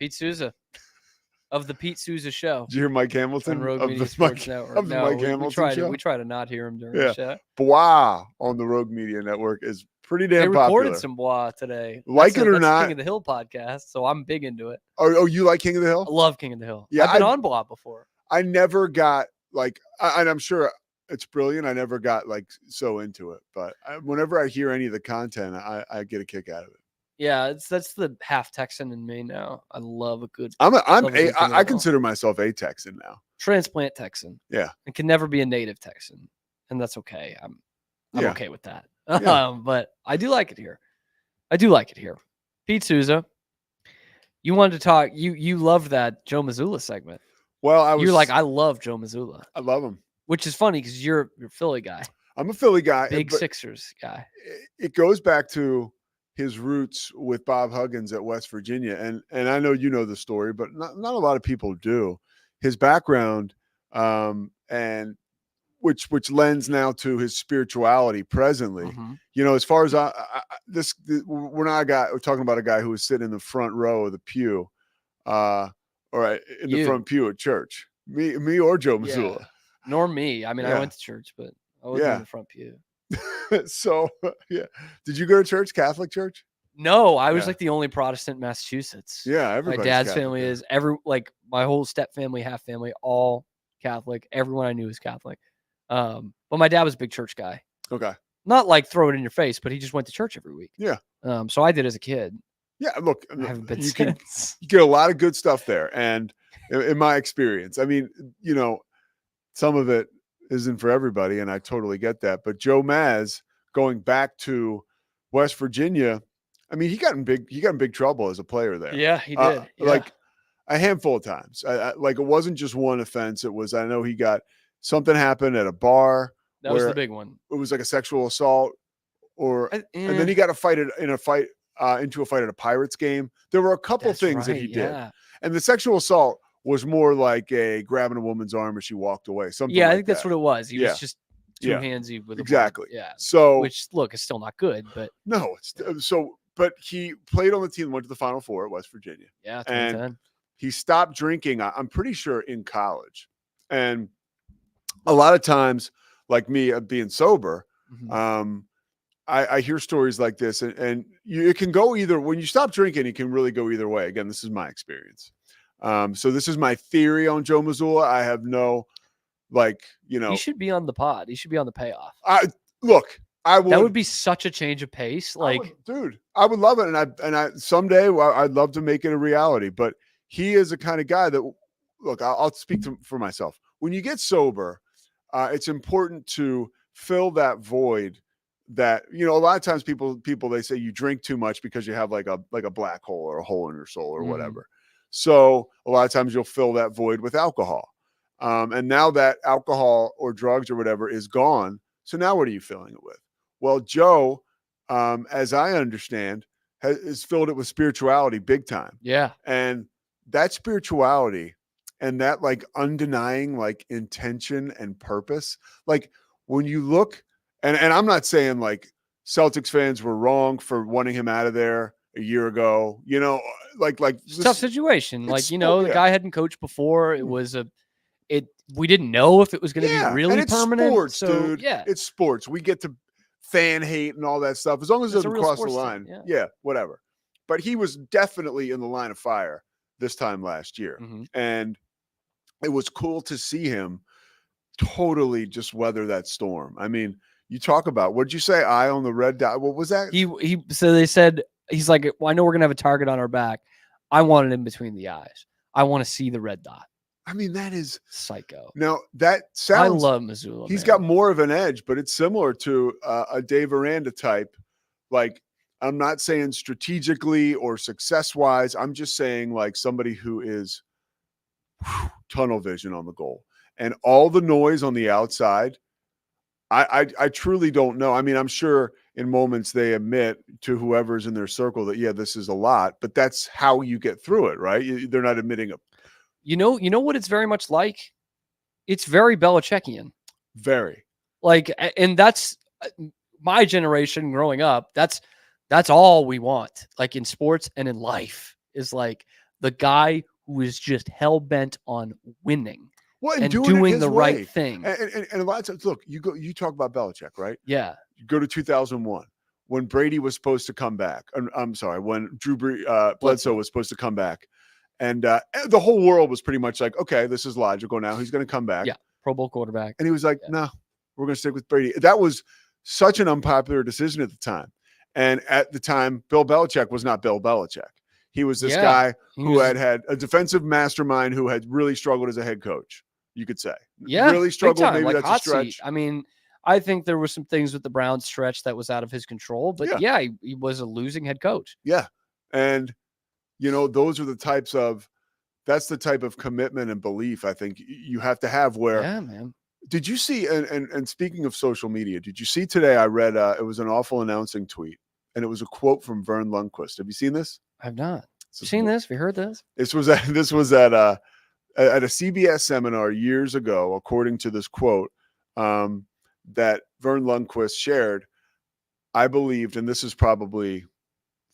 Pete Souza of the Pete Souza Show Did you hear Mike on Hamilton Rogue of Media the Sports Mike, Network. of the No, Mike we Hamilton try show? to we try to not hear him during Yeah. the show. Bois on the Rogue Media Network is pretty They damn recorded popular. some Bois today. Like That's it or that's not- King of the Hill podcast, so I'm big into it. Oh, you like King of the I Hill? love King of the Hill. Yeah, I've been I- on Bois before. I never got like, and I'm sure it's brilliant. I never got like so into it, but whenever I hear any of the content, I get a kick out of it. Yeah, that's the half Texan in me now. I love a good I'm Love a good King of the I Hill. consider myself a Texan now. transplant Texan. Yeah. And can never be a native Texan, and that's okay. I'm Yeah. okay with that. Yeah. But I do like it here. I do like it here. Pete Souza, you wanted to talk. You loved that Joe Mazzulla segment. Well, You're like, I love Joe Mazzulla, I love him. which is funny because you're a Philly guy, I'm a Philly guy. big but Sixers guy. it goes back to his roots with Bob Huggins at West Virginia. And I know you know the story, but not a lot of people do. His background, and which lends now to his spirituality presently. Mhm. You know, as far as we're talking about a guy who was sitting in the front row of the pew, or in the You. front pew at church. Me or Joe Mazzulla. Nor me. I mean, I Yeah. went to church, but I wasn't Yeah. in the front pew. So yeah, did you go to church? Catholic church? No, I was Yeah. like the only Protestant in Massachusetts. Yeah, My everybody's dad's Catholic family there. is my whole step family, half family, all Catholic. Everyone I knew is Catholic. But my dad was a big church guy. Okay. Not like throw it in your face, but he just went to church every week. Yeah. So I did as a kid. Yeah, look, I haven't been you can since. you get a lot of good stuff there. And in my experience, I mean, you know, some of it isn't for everybody, and I totally get that. But Joe Maz going back to West Virginia, I mean, he got in big trouble as a player there. Yeah, he did. Yeah. Like a handful of times. Like it wasn't just one offense. It was, I know he got something happened at a bar. that was where the big one. It was like a sexual assault, and then he got into a fight at a Pirates game. There were a couple things that he did. Yeah. And the sexual assault was more like a grabbing a woman's arm as she walked away. Something Yeah, I like think that's that. what it was. He Yeah. was just too Yeah. handsy with the woman. Exactly. Yeah. So Which look is still not good, but no, it's so. But he played on the team, went to the Final Four at West Virginia. yeah, And 2010. He stopped drinking, I'm pretty sure, in college. And a lot of times, like me being sober, Mhm. I hear stories like this, and it can go either. When you stop drinking, it can really go either way. Again, this is my experience. So this is my theory on Joe Mazzulla. I have no, He should be on the pod. He should be on the payoff. Look, I would. That would be such a change of pace. dude, I would love it, and I someday I'd love to make it a reality. But he is the kind of guy that, look, I'll speak for myself. When you get sober, it's important to fill that void. That, you know, a lot of times people they say you drink too much because you have like a black hole or a hole in your soul or Mhm. whatever. So a lot of times you'll fill that void with alcohol. And now that alcohol or drugs or whatever is gone, so now what are you filling it with? Well, Joe, as I understand, has filled it with spirituality big time. yeah. And that spirituality and that like undenying like intention and purpose, like when you look, and I'm not saying like Celtics fans were wrong for wanting him out of there a year ago, you know, like It's a tough situation. it's Like, sport, the yeah. guy hadn't coached before. It was we didn't know if it was going to yeah, be really and it's permanent. sports, So dude. yeah, It's sports. We get to fan hate and all that stuff as long as it It's a doesn't real cross the sports line. thing, Yeah, whatever. But he was definitely in the line of fire this time last year. Mhm. And it was cool to see him totally just weather that storm. I mean, you talk about, what did you say? Eye on the red dot. What was that? he. So they said he's like, well, I know we're going to have a target on our back. I want it in between the eyes. I want to see the red dot. I mean, that is Psycho. now that sounds. I love Missoula. He's man. got more of an edge, but it's similar to a Dave Aranda type. Like, I'm not saying strategically or success wise. I'm just saying like somebody who is tunnel vision on the goal, and all the noise on the outside. I truly don't know. I mean, I'm sure in moments they admit to whoever's in their circle that, yeah, this is a lot, but that's how you get through it, right? They're not admitting it. You know what it's very much like? It's very Belichickian. Very. And that's my generation growing up. That's all we want. Like in sports and in life is like the guy who is just hell bent on winning Well, and it doing his the way. right thing. And a lot of times, look, you talk about Belichick, right? Yeah. You go to 2001 when Brady was supposed to come back. I'm sorry, when Bledsoe was supposed to come back. And the whole world was pretty much like, okay, this is logical now. He's going to come back. Yeah. Pro Bowl quarterback. And he was like, Yeah. no, we're going to stick with Brady. That was such an unpopular decision at the time. And at the time, Bill Belichick was not Bill Belichick. He was this Yeah. guy He who was- had a defensive mastermind who had really struggled as a head coach, you could say. Yeah, Really big struggled. time, Maybe like that's a hot seat. stretch. I mean, I think there were some things with the Browns stretch that was out of his control, but Yeah. he was a losing head coach. Yeah. And, those are that's the type of commitment and belief I think you have to have where, Yeah, man. did you see, and speaking of social media, did you see today, I read, it was an awful announcing tweet and it was a quote from Vern Lundquist. Have you seen this? I've not. This You is seen this? Have you heard this? This was at a CBS seminar years ago, according to this quote that Vern Lundquist shared. I believed, and this is probably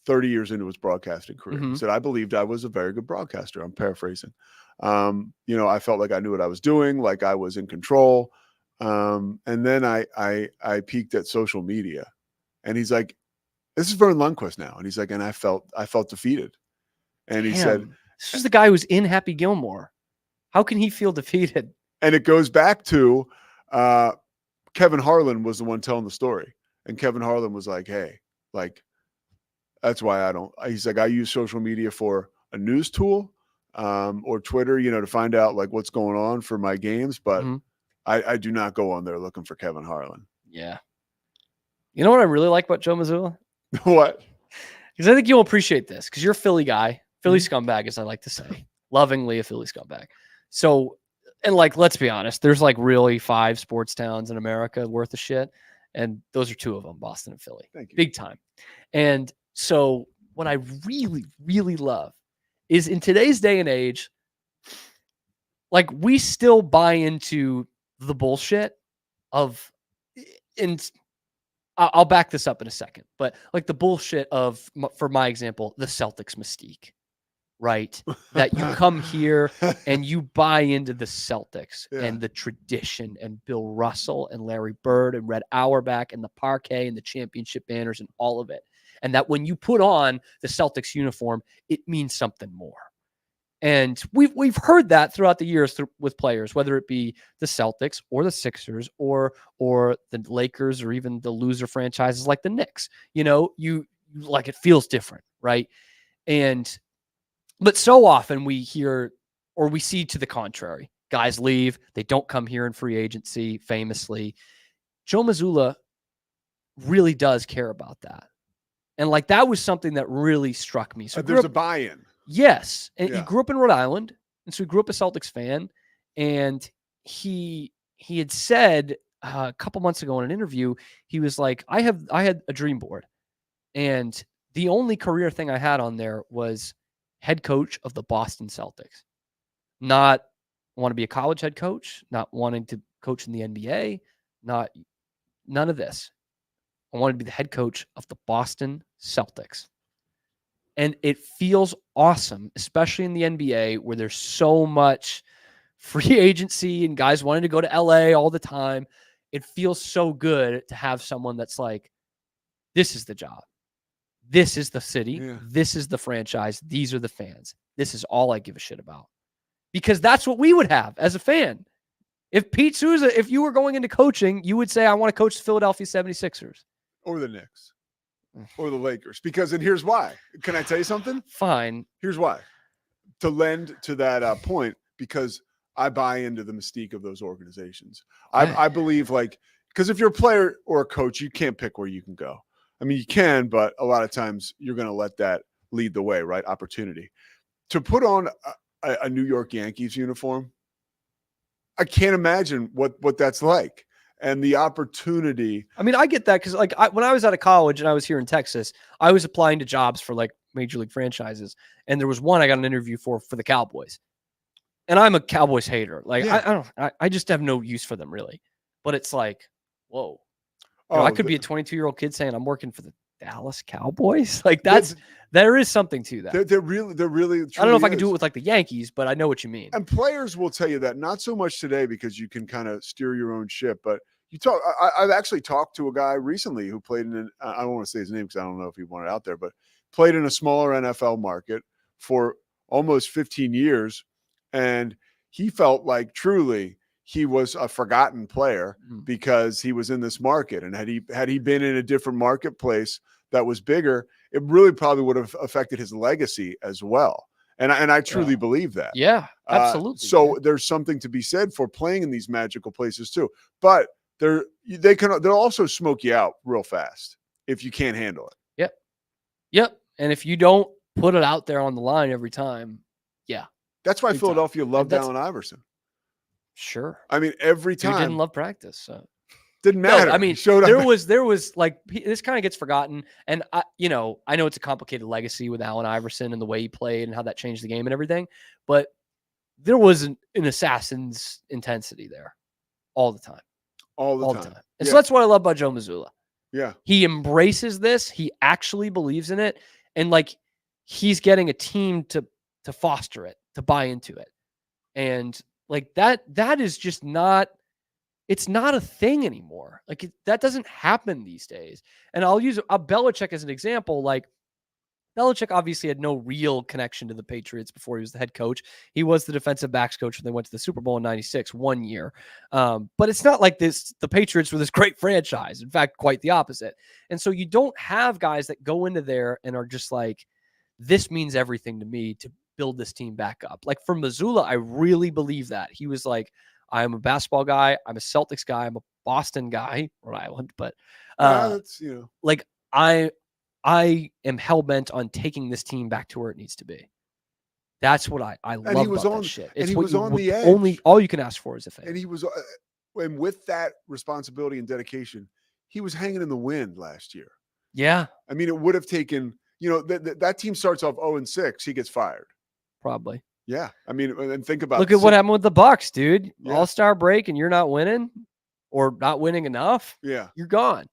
30 years into his broadcasting career. He Mhm. said, I believed I was a very good broadcaster. I'm paraphrasing. I felt like I knew what I was doing, like I was in control. And then I peeked at social media, and he's like, this is Vern Lundquist now. And he's like, and I felt defeated. And he said, Damn. This is the guy who's in Happy Gilmore. How can he feel defeated? and it goes back to Kevin Harlan was the one telling the story. And Kevin Harlan was like, hey, like, that's why he's like, I use social media for a news tool or Twitter, to find out like what's going on for my games. But Mhm. I do not go on there looking for Kevin Harlan. Yeah. You know what I really like about Joe Mazzulla? What? Because I think you'll appreciate this because you're a Philly guy, Philly Mm-hmm. scumbag, as I like to say, lovingly a Philly scumbag. So, and like, let's be honest, there's like really 5 sports towns in America worth of shit. And those are 2 of them, Boston and Philly, Thank you. big time. And so what I really, really love is in today's day and age, like we still buy into the bullshit of, and I'll back this up in a second, but like the bullshit of, for my example, the Celtics mystique, right? That you come here and you buy into the Celtics Yeah. and the tradition and Bill Russell and Larry Bird and Red Auerbach and the parquet and the championship banners and all of it. And that when you put on the Celtics uniform, it means something more. And we've heard that throughout the years with players, whether it be the Celtics or the Sixers or the Lakers or even the loser franchises like the Knicks. You like, it feels different, right? But so often we hear or we see to the contrary. Guys leave, they don't come here in free agency, famously. Joe Mazzulla really does care about that. And like that was something that really struck me. So There's a buy-in. yes. And Yeah. he grew up in Rhode Island. And so he grew up a Celtics fan. And he had said a couple months ago in an interview, he was like, I had a dream board. And the only career thing I had on there was head coach of the Boston Celtics. Not want to be a college head coach, not wanting to coach in the NBA, none of this. I wanted to be the head coach of the Boston Celtics. And it feels awesome, especially in the NBA where there's so much free agency and guys wanting to go to LA all the time. It feels so good to have someone that's like, this is the job. This is the city. Yeah. This is the franchise. These are the fans. This is all I give a shit about. Because that's what we would have as a fan. If Pete Souza, if you were going into coaching, you would say, I want to coach the Philadelphia 76ers. Or the Knicks. Or the Lakers. And here's why. Can I tell you something? Fine. Here's why. To lend to that point, because I buy into the mystique of those organizations. I believe because if you're a player or a coach, you can't pick where you can go. I mean, you can, but a lot of times you're going to let that lead the way, right? Opportunity. To put on a New York Yankees uniform, I can't imagine what that's like. And the opportunity. I mean, I get that because when I was out of college and I was here in Texas, I was applying to jobs for like major league franchises. And there was one I got an interview for the Cowboys. And I'm a Cowboys hater. Like, Yeah. I just have no use for them really. But it's like, whoa. I could be a 22-year-old kid saying I'm working for the Dallas Cowboys. Like there is something to that. They're really. I don't know if I can do it with like the Yankees, but I know what you mean. And players will tell you that, not so much today because you can kind of steer your own ship, but you talk. I've actually talked to a guy recently who played in. I don't want to say his name because I don't know if he wanted out there, but played in a smaller NFL market for almost 15 years, and he felt like truly he was a forgotten player because he was in this market, and had he been in a different marketplace that was bigger, it really probably would have affected his legacy as well. And I truly believe that. Yeah, absolutely. So there's something to be said for playing in these magical places too. But they'll also smoke you out real fast if you can't handle it. Yep. And if you don't put it out there on the line every time, that's why Big Philadelphia loved That's- Allen Iverson. sure. I mean, every Dude time didn't love practice. So. didn't No, matter. I mean, He showed up. there was like this kind of gets forgotten, and I know it's a complicated legacy with Allen Iverson and the way he played and how that changed the game and everything, but there was an assassin's intensity there all the time, all the time. And so that's what I love about Joe Mazzulla. Yeah. He embraces this. He actually believes in it, and like he's getting a team to foster it, to buy into it, and like that is just not. It's not a thing anymore. Like that doesn't happen these days. And I'll use Belichick as an example. Like Belichick obviously had no real connection to the Patriots before he was the head coach. He was the defensive backs coach when they went to the Super Bowl in '96, 1 year. But it's not like the Patriots were this great franchise. In fact, quite the opposite. And so you don't have guys that go into there and are just like, this means everything to me to build this team back up. Like for Mazzulla, I really believe that. He was like, I'm a basketball guy. I'm a Celtics guy. I'm a Boston guy, Rhode Island. But That's, like I am hell bent on taking this team back to where it needs to be. That's what I love he was about on- that shit. and It's he what was you on the only edge. all you can ask for is a fan. and he was, and with that responsibility and dedication, he was hanging in the wind last year. Yeah, I mean, it would have taken, that team starts off 0-6, he gets fired. probably. Yeah. I mean, and think about Look at what happened with the Bucks, dude. Yeah. All-star break, and you're not winning, or not winning enough. Yeah. You're gone.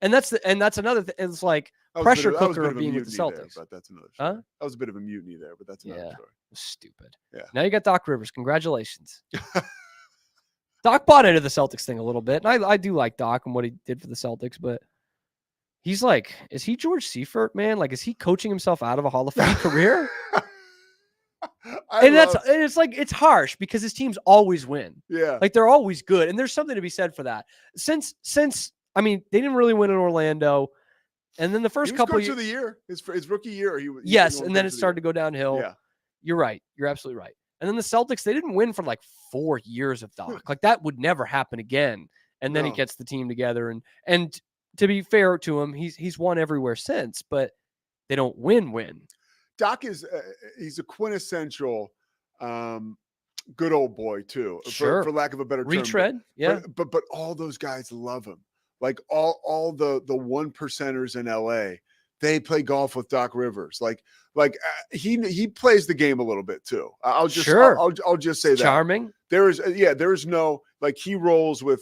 And that's another thing. It's like That was a pressure bit that was a cooker bit of being with the mutiny there, Celtics. but that's another Huh? story. That was a bit of a mutiny there, but that's another Yeah. story. Stupid. Yeah. Now you got Doc Rivers. Congratulations. Doc bought into the Celtics thing a little bit. And I do like Doc and what he did for the Celtics, but he's like, is he George Seifert, man? Like, is he coaching himself out of a Hall of Fame career? And it's like, it's harsh because his teams always win. yeah. Like they're always good. And there's something to be said for that. Since I mean, they didn't really win in Orlando. And then the first He was couple coach of of the year, his rookie year. yes, and then it started to go downhill. Yeah. You're right. You're absolutely right. And then the Celtics, they didn't win for like 4 years of Doc. Like that would never happen again. And then he No. gets the team together. And to be fair to him, he's won everywhere since, but they don't win. Doc is he's a quintessential good old boy too, Sure. for lack of a better term. Retread. Yeah. But all those guys love him. Like all the 1%ers in LA, they play golf with Doc Rivers. Like he plays the game a little bit too. I'll just Sure. I'll just say that Charming. there is no, like, he rolls with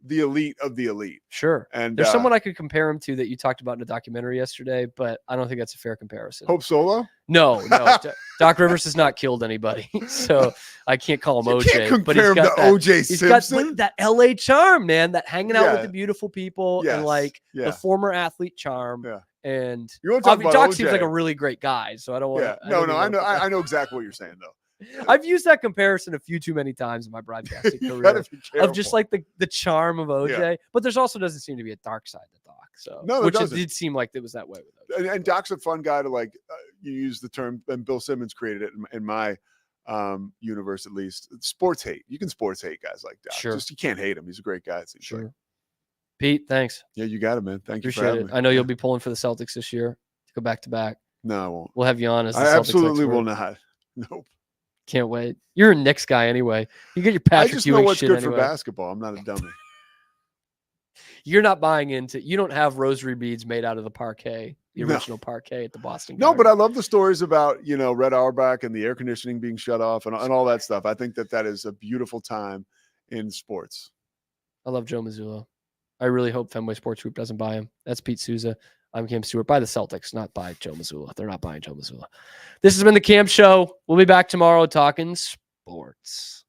the elite of the elite. Sure. And There's someone I could compare him to that you talked about in a documentary yesterday, but I don't think that's a fair comparison. Hope Solo. No. Doc Rivers has not killed anybody, so I can't call him You OJ. can't but compare he's him got to that, OJ he's got Simpson. that LA charm, man. That hanging out with Yeah. the beautiful people Yes. and like Yeah. the former athlete charm. Yeah. And You want to talk about Doc OJ? seems like a really great guy, so I don't want. Yeah. No. I know exactly what you're saying though. I've used that comparison a few too many times in my broadcasting You gotta career be of just careful. like the charm of OJ, Yeah. but there's also doesn't seem to be a dark side to Doc. So No, there which it doesn't. did seem like it was that way with OJ. And Doc's a fun guy to like. You use the term, and Bill Simmons created it in my universe at least. Sports hate. You can sports hate guys like Doc. Sure. Just you can't hate him. He's a great guy. It seems like. Pete, thanks. Yeah, you got it, man. Thank you for Appreciate having it. me. I know Yeah. you'll be pulling for the Celtics this year to go back to back. No, I won't. We'll have you on as the I Celtics absolutely expert. will not. Nope. Can't wait. You're a Knicks guy anyway. You get your I Patrick just know Ewing what's shit good anyway. for basketball. I'm not a dummy. You're not buying into. You don't have rosary beads made out of the parquet, the No. original parquet at the Boston. No, but I Garden. love the stories about, Red Auerbach and the air conditioning being shut off and all that stuff. I think that is a beautiful time in sports. I love Joe Mazzulla. I really hope Fenway Sports Group doesn't buy him. That's Pete Souza. I'm Cam Stewart. By the Celtics, not by Joe Mazzulla. They're not buying Joe Mazzulla. This has been the Cam Show. We'll be back tomorrow talking sports.